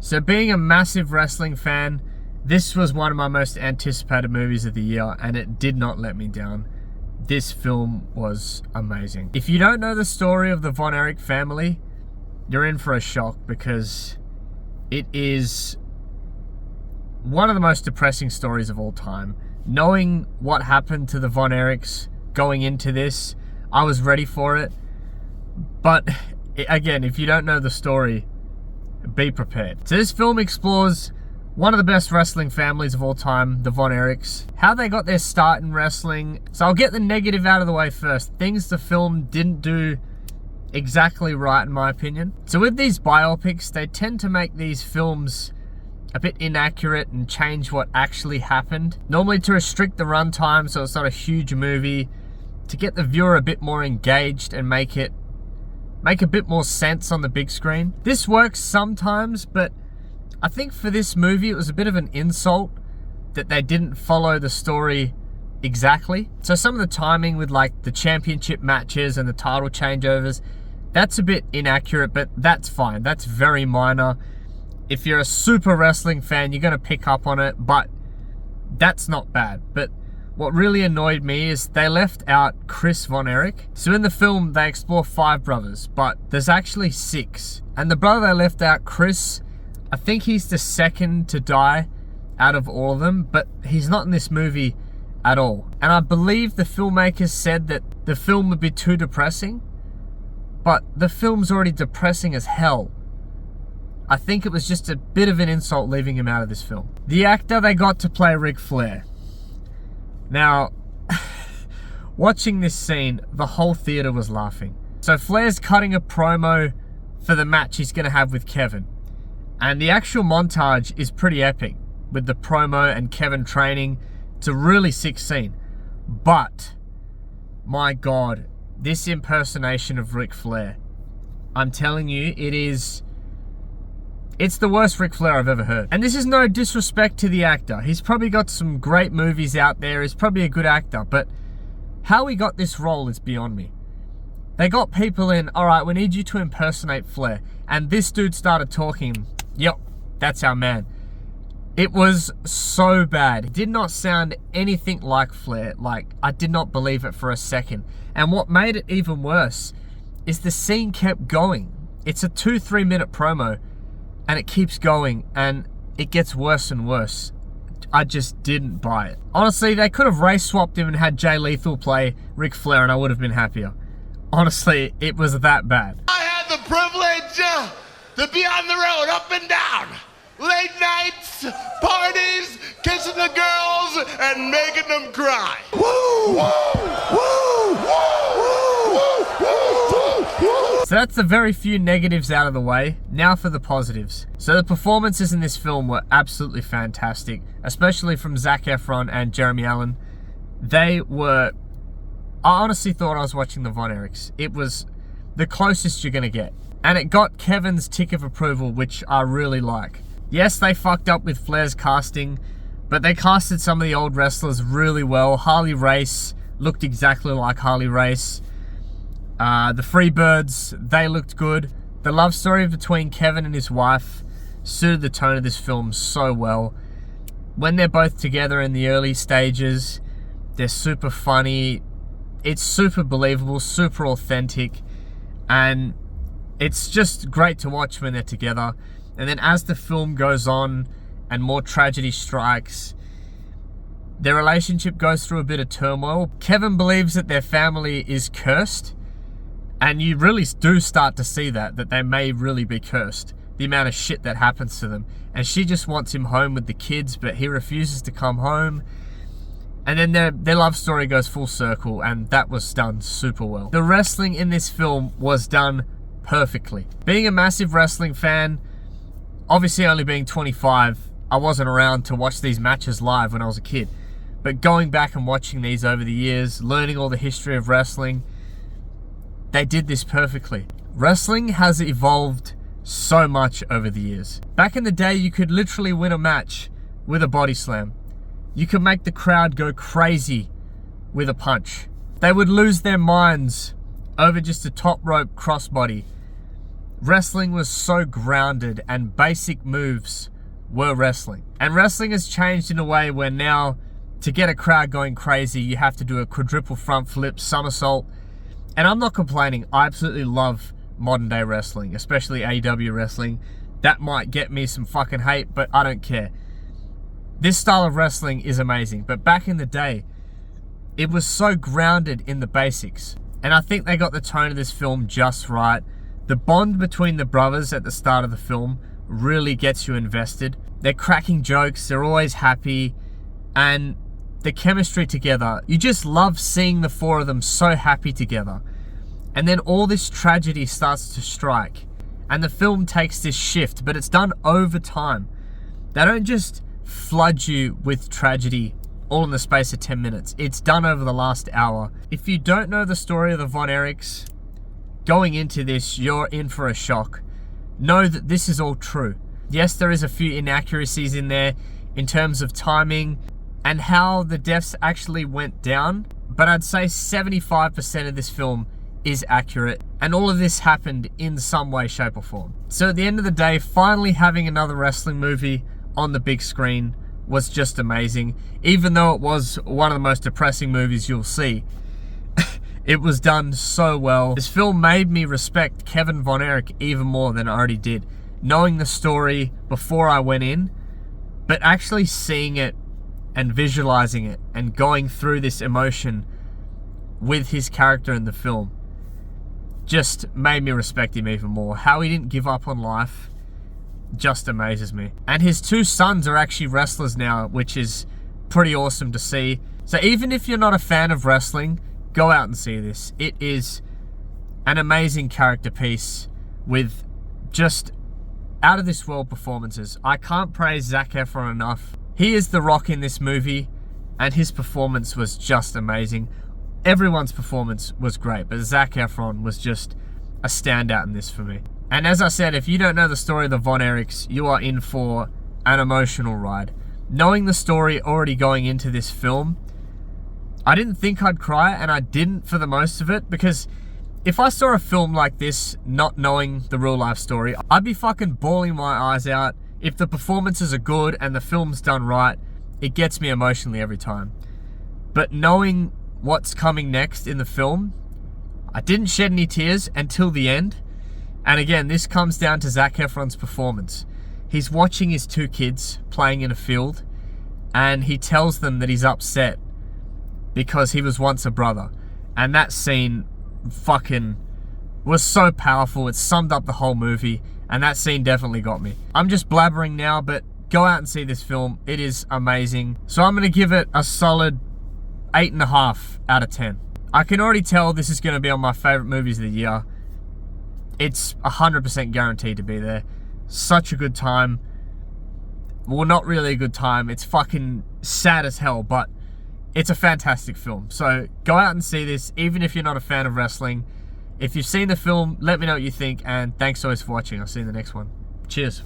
So being a massive wrestling fan, this was one of my most anticipated movies of the year, and it did not let me down. This film was amazing. If you don't know the story of the Von Erich family, you're in for a shock, because it is one of the most depressing stories of all time. Knowing what happened to the Von Erichs going into this, I was ready for it. But again, if you don't know the story, be prepared. So this film explores one of the best wrestling families of all time, the Von Erichs, how they got their start in wrestling. So I'll get the negative out of the way first. Things the film didn't do exactly right, in my opinion. So with these biopics, they tend to make these films a bit inaccurate and change what actually happened. Normally to restrict the runtime so it's not a huge movie, to get the viewer a bit more engaged and make a bit more sense on the big screen. This works sometimes, but I think for this movie it was a bit of an insult that they didn't follow the story exactly. So some of the timing with like the championship matches and the title changeovers, that's a bit inaccurate, but that's fine. That's very minor. If you're a super wrestling fan, you're going to pick up on it, but that's not bad. But what really annoyed me is they left out Chris Von Erich. So in the film, they explore 5 brothers, but there's actually 6. And the brother they left out, Chris, I think he's the second to die out of all of them, but he's not in this movie at all. And I believe the filmmakers said that the film would be too depressing, but the film's already depressing as hell. I think it was just a bit of an insult leaving him out of this film. The actor they got to play Ric Flair. Now, watching this scene, the whole theater was laughing. So Flair's cutting a promo for the match he's going to have with Kevin. And the actual montage is pretty epic, with the promo and Kevin training. It's a really sick scene. But, my God, this impersonation of Ric Flair, I'm telling you, it's the worst Ric Flair I've ever heard. And this is no disrespect to the actor. He's probably got some great movies out there. He's probably a good actor. But how he got this role is beyond me. They got people in, all right, we need you to impersonate Flair. And this dude started talking, yep, that's our man. It was so bad. It did not sound anything like Flair. Like, I did not believe it for a second. And what made it even worse is the scene kept going. It's a 2-3 minute promo, and it keeps going, and it gets worse and worse. I just didn't buy it. Honestly, they could have race swapped him and had Jay Lethal play Ric Flair, and I would have been happier. Honestly, it was that bad. I had the privilege to be on the road, up and down. Late nights, parties, kissing the girls, and making them cry. Woo! Woo! Woo! Woo! So that's the very few negatives out of the way. Now for the positives. So the performances in this film were absolutely fantastic, especially from Zac Efron and Jeremy Allen. I honestly thought I was watching the Von Erichs. It was the closest you're gonna get. And it got Kevin's tick of approval, which I really like. Yes, they fucked up with Flair's casting, but they casted some of the old wrestlers really well. Harley Race looked exactly like Harley Race. The Freebirds, they looked good. The love story between Kevin and his wife suited the tone of this film so well. When they're both together in the early stages, they're super funny. It's super believable, super authentic, and it's just great to watch when they're together. And then as the film goes on and more tragedy strikes, their relationship goes through a bit of turmoil. Kevin believes that their family is cursed, and you really do start to see that they may really be cursed. The amount of shit that happens to them. And she just wants him home with the kids, but he refuses to come home. And then their love story goes full circle, and that was done super well. The wrestling in this film was done perfectly. Being a massive wrestling fan, obviously only being 25, I wasn't around to watch these matches live when I was a kid. But going back and watching these over the years, learning all the history of wrestling, they did this perfectly. Wrestling has evolved so much over the years. Back in the day, you could literally win a match with a body slam. You could make the crowd go crazy with a punch. They would lose their minds over just a top rope crossbody. Wrestling was so grounded and basic moves were wrestling. And wrestling has changed in a way where now to get a crowd going crazy, you have to do a quadruple front flip, somersault. And I'm not complaining. I absolutely love modern day wrestling, especially AEW wrestling. That might get me some fucking hate, but I don't care. This style of wrestling is amazing. But back in the day, it was so grounded in the basics. And I think they got the tone of this film just right. The bond between the brothers at the start of the film really gets you invested. They're cracking jokes, they're always happy, and the chemistry together, you just love seeing the four of them so happy together. And then all this tragedy starts to strike, and the film takes this shift, but it's done over time. They don't just flood you with tragedy all in the space of 10 minutes. It's done over the last hour. If you don't know the story of the Von Erichs, going into this, you're in for a shock. Know that this is all true. Yes, there is a few inaccuracies in there in terms of timing and how the deaths actually went down, but I'd say 75% of this film is accurate, and all of this happened in some way, shape or form. So at the end of the day, finally having another wrestling movie on the big screen was just amazing. Even though it was one of the most depressing movies you'll see, it was done so well. This film made me respect Kevin Von Erich even more than I already did. Knowing the story before I went in, but actually seeing it and visualizing it and going through this emotion with his character in the film just made me respect him even more. How he didn't give up on life just amazes me. And his two sons are actually wrestlers now, which is pretty awesome to see. So even if you're not a fan of wrestling, go out and see this. It is an amazing character piece with just out of this world performances. I can't praise Zac Efron enough. He is the Rock in this movie, and his performance was just amazing. Everyone's performance was great, but Zac Efron was just a standout in this for me. And as I said, if you don't know the story of the Von Erichs, you are in for an emotional ride. Knowing the story already going into this film, I didn't think I'd cry, and I didn't for the most of it, because if I saw a film like this not knowing the real life story, I'd be fucking bawling my eyes out. If the performances are good and the film's done right, it gets me emotionally every time. But knowing what's coming next in the film, I didn't shed any tears until the end. And again, this comes down to Zac Efron's performance. He's watching his two kids playing in a field, and he tells them that he's upset because he was once a brother. And that scene fucking was so powerful. It summed up the whole movie, and that scene definitely got me. I'm just blabbering now, but go out and see this film. It is amazing. So I'm going to give it a solid 8.5 out of 10. I can already tell this is going to be on my favorite movies of the year. It's 100% guaranteed to be there. Such a good time. Well, not really a good time. It's fucking sad as hell, but it's a fantastic film. So go out and see this, even if you're not a fan of wrestling. If you've seen the film, let me know what you think, and thanks always for watching. I'll see you in the next one. Cheers.